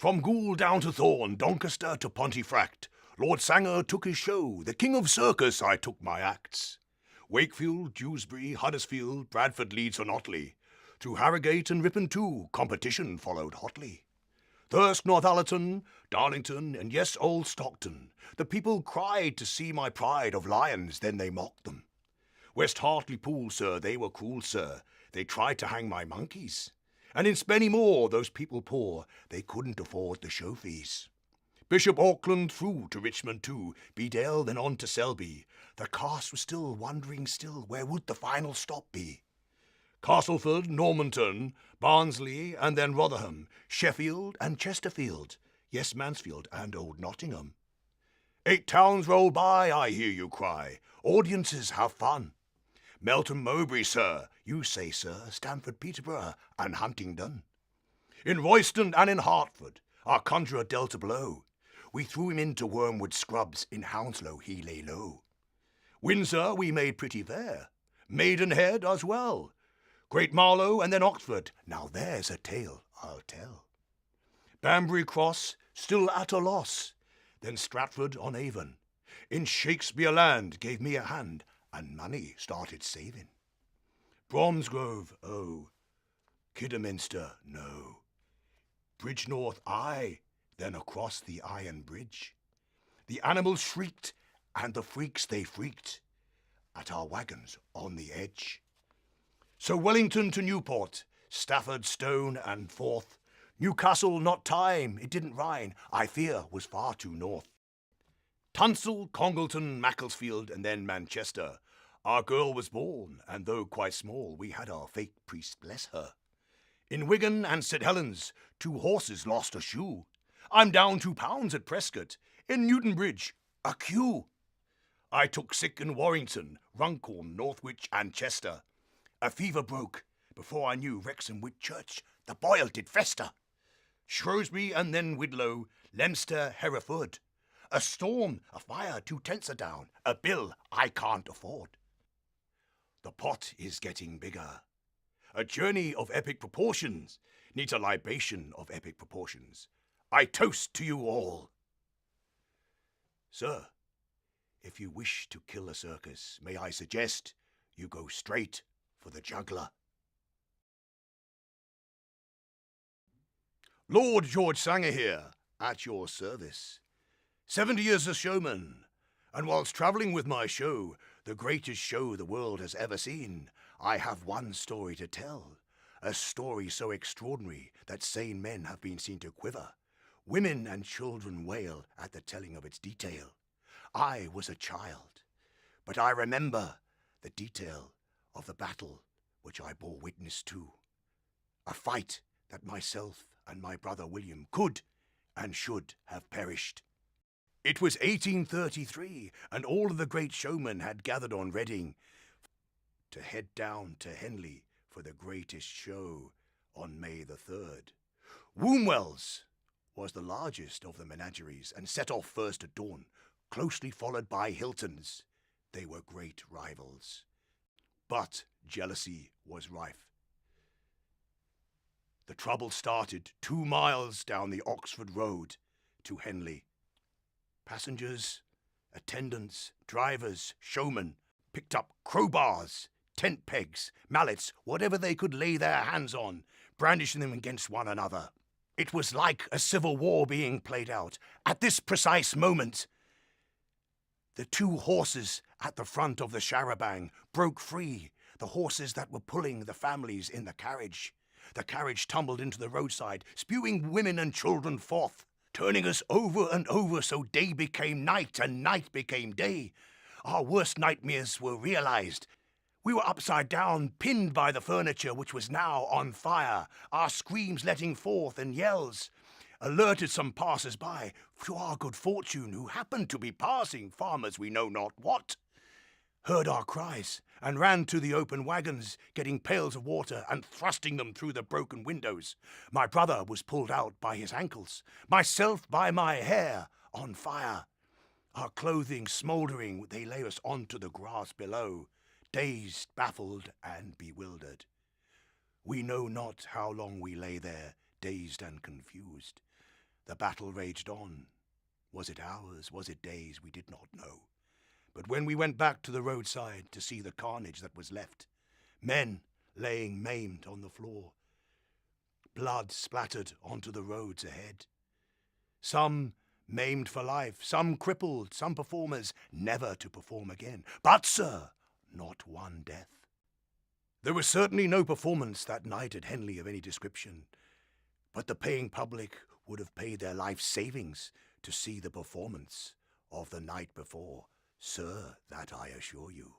From Goole down to Thorn, Doncaster to Pontefract, Lord Sanger took his show, the king of circus I took my acts. Wakefield, Dewsbury, Huddersfield, Bradford, Leeds and Otley, through Harrogate and Ripon too, competition followed hotly. Thirsk, Northallerton, Darlington, and yes, old Stockton, the people cried to see my pride of lions, then they mocked them. West Hartlepool, sir, they were cruel, sir, they tried to hang my monkeys. And in Spennymoor, those people poor, they couldn't afford the show fees. Bishop Auckland through to Richmond too, Bedale then on to Selby. The cast was still wondering still, where would the final stop be? Castleford, Normanton, Barnsley, and then Rotherham, Sheffield and Chesterfield, yes, Mansfield and old Nottingham. 8 towns roll by, I hear you cry, audiences have fun. Melton Mowbray, sir, you say, sir, Stamford, Peterborough, and Huntingdon. In Royston and in Hertford, our conjurer dealt a blow. We threw him into Wormwood Scrubs, in Hounslow he lay low. Windsor we made pretty fair, Maidenhead as well. Great Marlow and then Oxford, now there's a tale I'll tell. Banbury Cross, still at a loss, then Stratford-on-Avon. In Shakespeare land gave me a hand, and money started saving. Bromsgrove, oh, Kidderminster, no. Bridgenorth, aye, then across the Iron Bridge. The animals shrieked, and the freaks they freaked, at our wagons on the edge. So Wellington to Newport, Stafford, Stone, and Forth. Newcastle, not time, it didn't rhyme, I fear was far too north. Tunstall, Congleton, Macclesfield, and then Manchester. Our girl was born, and though quite small, we had our fake priest bless her. In Wigan and St Helens, 2 horses lost a shoe. I'm down £2 at Prescott. In Newtonbridge, a queue. I took sick in Warrington, Runcorn, Northwich, and Chester. A fever broke. Before I knew Wrexham Whitchurch, the boil did fester. Shrewsbury and then Widlow, Leicester, Hereford. A storm, a fire, 2 tents are down, a bill I can't afford. The pot is getting bigger. A journey of epic proportions needs a libation of epic proportions. I toast to you all. Sir, if you wish to kill a circus, may I suggest you go straight for the juggler. Lord George Sanger here, at your service. 70 years a showman, and whilst travelling with my show, the greatest show the world has ever seen, I have one story to tell, a story so extraordinary that sane men have been seen to quiver. Women and children wail at the telling of its detail. I was a child, but I remember the detail of the battle which I bore witness to. A fight that myself and my brother William could and should have perished. It was 1833, and all of the great showmen had gathered on Reading to head down to Henley for the greatest show on May the 3rd. Wombwell's was the largest of the menageries and set off first at dawn, closely followed by Hilton's. They were great rivals. But jealousy was rife. The trouble started 2 miles down the Oxford Road to Henley. Passengers, attendants, drivers, showmen picked up crowbars, tent pegs, mallets, whatever they could lay their hands on, brandishing them against one another. It was like a civil war being played out. At this precise moment, the 2 horses at the front of the charabanc broke free, the horses that were pulling the families in the carriage. The carriage tumbled into the roadside, spewing women and children forth, turning us over and over so day became night and night became day. Our worst nightmares were realized. We were upside down, pinned by the furniture which was now on fire, our screams letting forth and yells alerted some passers-by to our good fortune who happened to be passing, farmers we know not what, heard our cries and ran to the open wagons, getting pails of water and thrusting them through the broken windows. My brother was pulled out by his ankles, myself by my hair, on fire. Our clothing smouldering, they lay us onto the grass below, dazed, baffled, and bewildered. We know not how long we lay there, dazed and confused. The battle raged on. Was it hours, was it days, we did not know. But when we went back to the roadside to see the carnage that was left, men laying maimed on the floor, blood splattered onto the roads ahead. Some maimed for life, some crippled, some performers never to perform again. But, sir, not one death. There was certainly no performance that night at Henley of any description, but the paying public would have paid their life savings to see the performance of the night before, sir, that I assure you.